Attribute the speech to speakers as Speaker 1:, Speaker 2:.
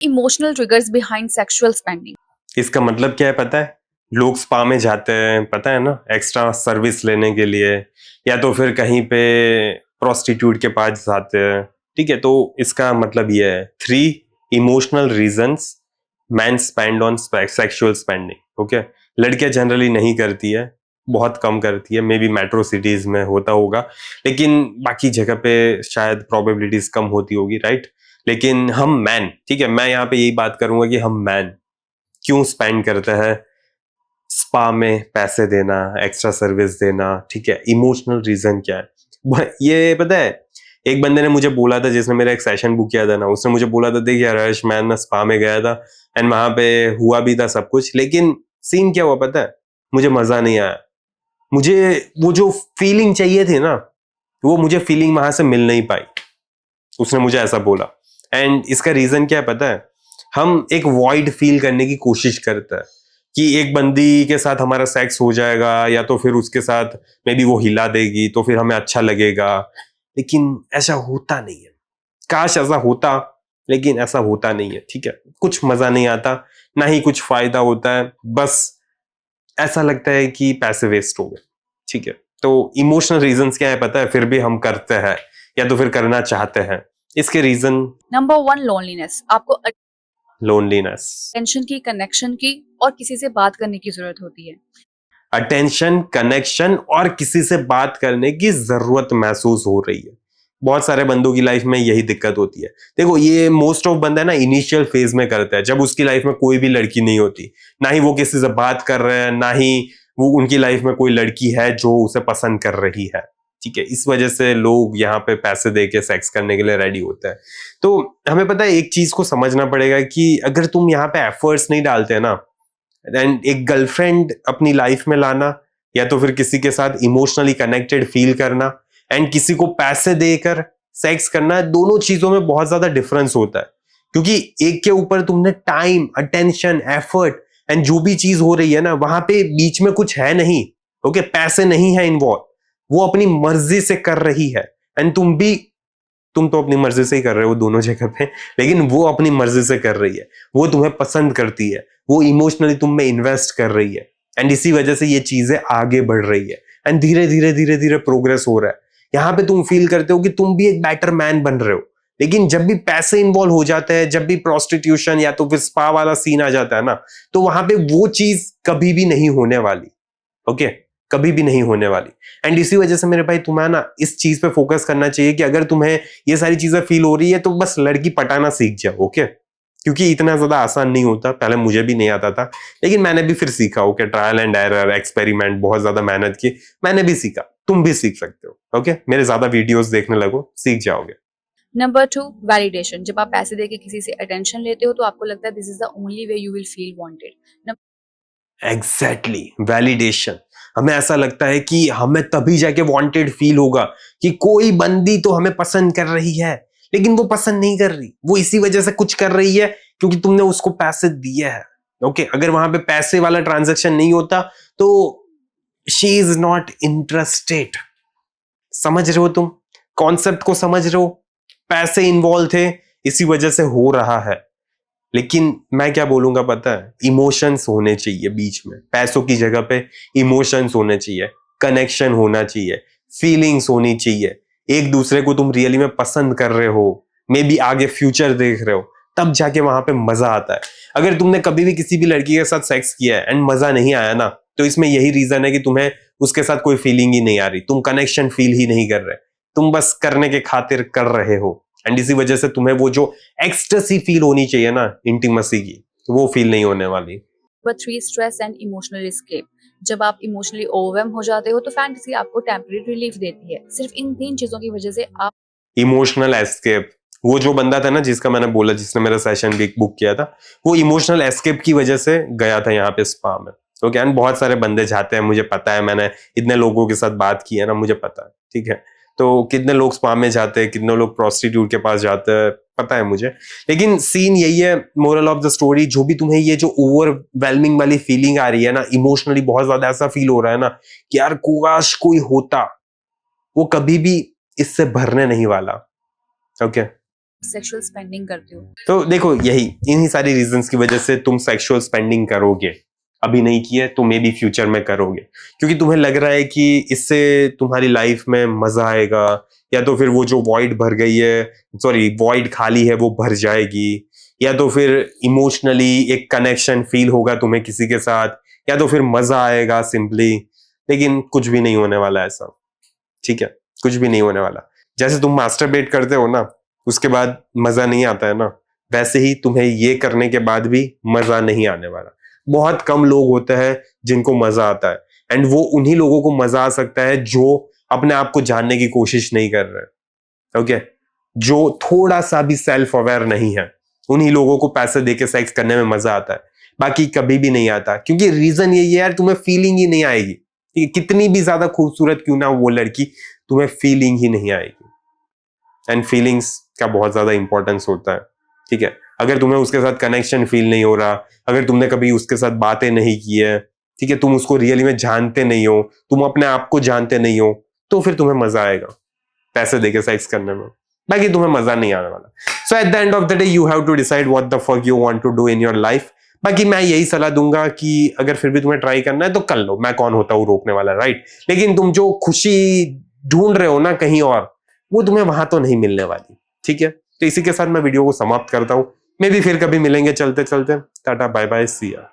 Speaker 1: Emotional triggers behind sexual spending.
Speaker 2: इसका मतलब क्या है पता है? लोग स्पा में जाते हैं, पता है ना, एक्स्ट्रा सर्विस लेने के लिए, या तो फिर कहीं पे प्रोस्टिट्यूट के पास जाते हैं। ठीक है, तो इसका मतलब ये है 3 emotional reasons man spend on sexual spending. Okay, लड़कियां जनरली नहीं करती है, बहुत कम करती है, मे बी मेट्रो सिटीज में होता होगा, लेकिन बाकी जगह पे शायद प्रोबेबिलिटीज कम होती होगी, राइट? लेकिन हम मैन, ठीक है, मैं यहाँ पे यही बात करूंगा कि हम मैन क्यों स्पेंड करते हैं स्पा में पैसे देना, एक्स्ट्रा सर्विस देना। ठीक है, इमोशनल रीजन क्या है ये पता है? एक बंदे ने मुझे बोला था, जिसने मेरा एक सेशन बुक किया था ना, उसने मुझे बोला था, देख यार हर्ष, मैं ना स्पा में गया था एंड वहां पे हुआ भी था सब कुछ, लेकिन सीन क्या हुआ पता है? मुझे मजा नहीं आया। मुझे वो जो फीलिंग चाहिए थी ना, वो मुझे फीलिंग वहां से मिल नहीं पाई। उसने मुझे ऐसा बोला। एंड इसका रीजन क्या है पता है? हम एक वॉइड फील करने की कोशिश करते हैं कि एक बंदी के साथ हमारा सेक्स हो जाएगा, या तो फिर उसके साथ मे बी वो हिला देगी तो फिर हमें अच्छा लगेगा, लेकिन ऐसा होता नहीं है। काश ऐसा होता, लेकिन ऐसा होता नहीं है। ठीक है, कुछ मजा नहीं आता, ना ही कुछ फायदा होता है, बस ऐसा लगता है कि पैसे वेस्ट हो गए। ठीक है, तो इमोशनल रीजंस क्या है पता है? फिर भी हम करते हैं या तो फिर करना चाहते हैं। इसके रीजन
Speaker 1: Number 1, loneliness. आपको
Speaker 2: लोनलीनेस,
Speaker 1: attention की, connection की और किसी से बात करने की जरूरत होती है.
Speaker 2: अटेंशन, कनेक्शन और किसी से बात करने की जरूरत महसूस हो रही है। बहुत सारे बंदों की लाइफ में यही दिक्कत होती है। देखो, ये मोस्ट ऑफ बंदा ना इनिशियल फेज में करता है, जब उसकी लाइफ में कोई भी लड़की नहीं होती, ना ही वो किसी से बात कर रहे हैं, ना ही वो उनकी लाइफ में कोई लड़की है जो उसे पसंद कर रही है। ठीक है, इस वजह से लोग यहाँ पे पैसे दे के सेक्स करने के लिए रेडी होते हैं। तो हमें पता है, एक चीज को समझना पड़ेगा कि अगर तुम यहाँ पे एफर्ट्स नहीं डालते ना, एंड एक गर्लफ्रेंड अपनी लाइफ में लाना, या तो फिर किसी के साथ इमोशनली कनेक्टेड फील करना, एंड किसी को पैसे देकर सेक्स करना, दोनों चीजों में बहुत ज्यादा डिफरेंस होता है। क्योंकि एक के ऊपर तुमने टाइम, अटेंशन, एफर्ट एंड जो भी चीज हो रही है ना, वहां पे बीच में कुछ है नहीं। ओके, पैसे नहीं है इन्वॉल्व, वो अपनी मर्जी से कर रही है। एंड तुम तो अपनी मर्जी से ही कर रहे हो दोनों जगह पे, लेकिन वो अपनी मर्जी से कर रही है, वो तुम्हें पसंद करती है, वो इमोशनली तुम में इन्वेस्ट कर रही है, एंड इसी वजह से ये चीजें आगे बढ़ रही है, एंड धीरे धीरे धीरे धीरे प्रोग्रेस हो रहा है। यहाँ पे तुम फील करते हो कि तुम भी एक बेटर मैन बन रहे हो, लेकिन जब भी पैसे इन्वॉल्व हो जाते हैं, जब भी प्रोस्टिट्यूशन या तो फिर स्पा वाला सीन आ जाता है ना, तो वहां पे वो चीज कभी भी नहीं होने वाली। ओके, कभी भी नहीं होने वाली। एंड इसी वजह से मेरे भाई, तुम्हें ना इस चीज पे फोकस करना चाहिए कि अगर तुम्हें ये सारी चीजें फील हो रही है तो बस लड़की पटाना सीख जाओ। ओके, क्योंकि इतना ज्यादा आसान नहीं होता। पहले मुझे भी नहीं आता था, लेकिन मैंने भी फिर सीखा। Okay, trial and error, experiment, बहुत ज्यादा मेहनत की, मैंने भी सीखा। तुम भी सीख सकते हो। ओके, मेरे ज्यादा वीडियोस देखने लगो, सीख जाओगे।
Speaker 1: Number 2, validation. जब आप पैसे देके किसी से attention लेते हो तो आपको लगता है this is the only way you will feel wanted.
Speaker 2: Exactly, validation. हमें ऐसा लगता है कि हमें तभी जाके वांटेड फील होगा कि कोई बंदी तो हमें पसंद कर रही है, लेकिन वो पसंद नहीं कर रही, वो इसी वजह से कुछ कर रही है क्योंकि तुमने उसको पैसे दिए हैं। ओके, अगर वहां पे पैसे वाला ट्रांजैक्शन नहीं होता तो शी इज नॉट इंटरेस्टेड। समझ रहे हो तुम? कॉन्सेप्ट को समझ रहे हो? पैसे इन्वॉल्व थे, इसी वजह से हो रहा है। लेकिन मैं क्या बोलूंगा पता है? इमोशंस होने चाहिए बीच में, पैसों की जगह पे इमोशंस होने चाहिए, कनेक्शन होना चाहिए, फीलिंग्स होनी चाहिए। एक दूसरे को तुम रियली में पसंद कर रहे हो, मे बी आगे फ्यूचर देख रहे हो, तब जाके वहां पे मजा आता है। अगर तुमने कभी भी किसी भी लड़की के साथ सेक्स किया है एंड मजा नहीं आया ना, तो इसमें यही रीजन है कि तुम्हें उसके साथ कोई फीलिंग ही नहीं आ रही, तुम कनेक्शन फील ही नहीं कर रहे, तुम बस करने के खातिर कर रहे हो। एंड इसी वजह से तुम्हें वो जो एक्सटेसी फील होनी चाहिए ना, इंटीमेसी की, वो फील नहीं होने वाली।
Speaker 1: Number 3, stress and emotional escape. जब आप इमोशनली ओवरवेल्म हो जाते हो तो फैंटेसी आपको टेम्परेरी रिलीफ देती है। सिर्फ इन 3 चीजों की वजह से आप
Speaker 2: इमोशनल एस्केप, वो जो बंदा था ना जिसका मैंने बोला, जिसने मेरा सेशन भी बुक किया था, वो इमोशनल एस्केप की वजह से गया था यहाँ पे स्पा में। तो क्या, बहुत सारे बंदे जाते हैं, मुझे पता है, मैंने इतने लोगों के साथ बात की है ना, मुझे पता है। ठीक है, तो कितने लोग स्पा में जाते हैं, कितने लोग प्रोस्टिट्यूट के पास जाते हैं, पता है मुझे। लेकिन सीन यही है, मोरल ऑफ द स्टोरी, जो भी तुम्हें ये जो ओवरवेलमिंग वाली फीलिंग आ रही है ना, इमोशनली बहुत ज्यादा ऐसा फील हो रहा है ना कि यार काश कोई होता, वो कभी भी इससे भरने नहीं वाला। ओके,
Speaker 1: सेक्सुअल स्पेंडिंग करते हो।
Speaker 2: तो देखो यही इन्हीं सारी रीजंस की वजह से तुम सेक्सुअल स्पेंडिंग करोगे, अभी नहीं किया तो मे बी फ्यूचर में करोगे, क्योंकि तुम्हें लग रहा है कि इससे तुम्हारी लाइफ में मजा आएगा, या तो फिर वो जो वॉइड भर गई है, सॉरी वॉइड खाली है वो भर जाएगी, या तो फिर इमोशनली एक कनेक्शन फील होगा तुम्हें किसी के साथ, या तो फिर मजा आएगा सिंपली। लेकिन कुछ भी नहीं होने वाला ऐसा, ठीक है, कुछ भी नहीं होने वाला। जैसे तुम मास्टरबेट करते हो ना, उसके बाद मजा नहीं आता है ना, वैसे ही तुम्हें ये करने के बाद भी मजा नहीं आने वाला। बहुत कम लोग होते हैं जिनको मजा आता है, एंड वो उन्हीं लोगों को मजा आ सकता है जो अपने आप को जानने की कोशिश नहीं कर रहे। ओके, जो थोड़ा सा भी सेल्फ अवेयर नहीं है, उन्हीं लोगों को पैसे देके सेक्स करने में मजा आता है, बाकी कभी भी नहीं आता। क्योंकि रीजन यही है यार, तुम्हें फीलिंग ही नहीं आएगी, ठीक है? कितनी भी ज्यादा खूबसूरत क्यों ना वो लड़की, तुम्हें फीलिंग ही नहीं आएगी। एंड फीलिंग्स का बहुत ज्यादा इंपॉर्टेंस होता है, ठीक है? अगर तुम्हें उसके साथ कनेक्शन फील नहीं हो रहा, अगर तुमने कभी उसके साथ बातें नहीं की है, ठीक है, तुम उसको रियली में जानते नहीं हो, तुम अपने आप को जानते नहीं हो, तो फिर तुम्हें मजा आएगा पैसे देके सेक्स करने में, बाकी तुम्हें मजा नहीं आने वाला। So at the end of the day you have to decide what the fuck you want to do in your life. बाकी मैं यही सलाह दूंगा कि अगर फिर भी तुम्हें ट्राई करना है तो कर लो, मैं कौन होता हूं रोकने वाला, राइट? लेकिन तुम जो खुशी ढूंढ रहे हो ना कहीं और, वो तुम्हें वहां तो नहीं मिलने वाली, ठीक है? तो इसी के साथ मैं वीडियो को समाप्त करता हूं। मे भी फिर कभी मिलेंगे चलते चलते। टाटा बाय बाय, सी या।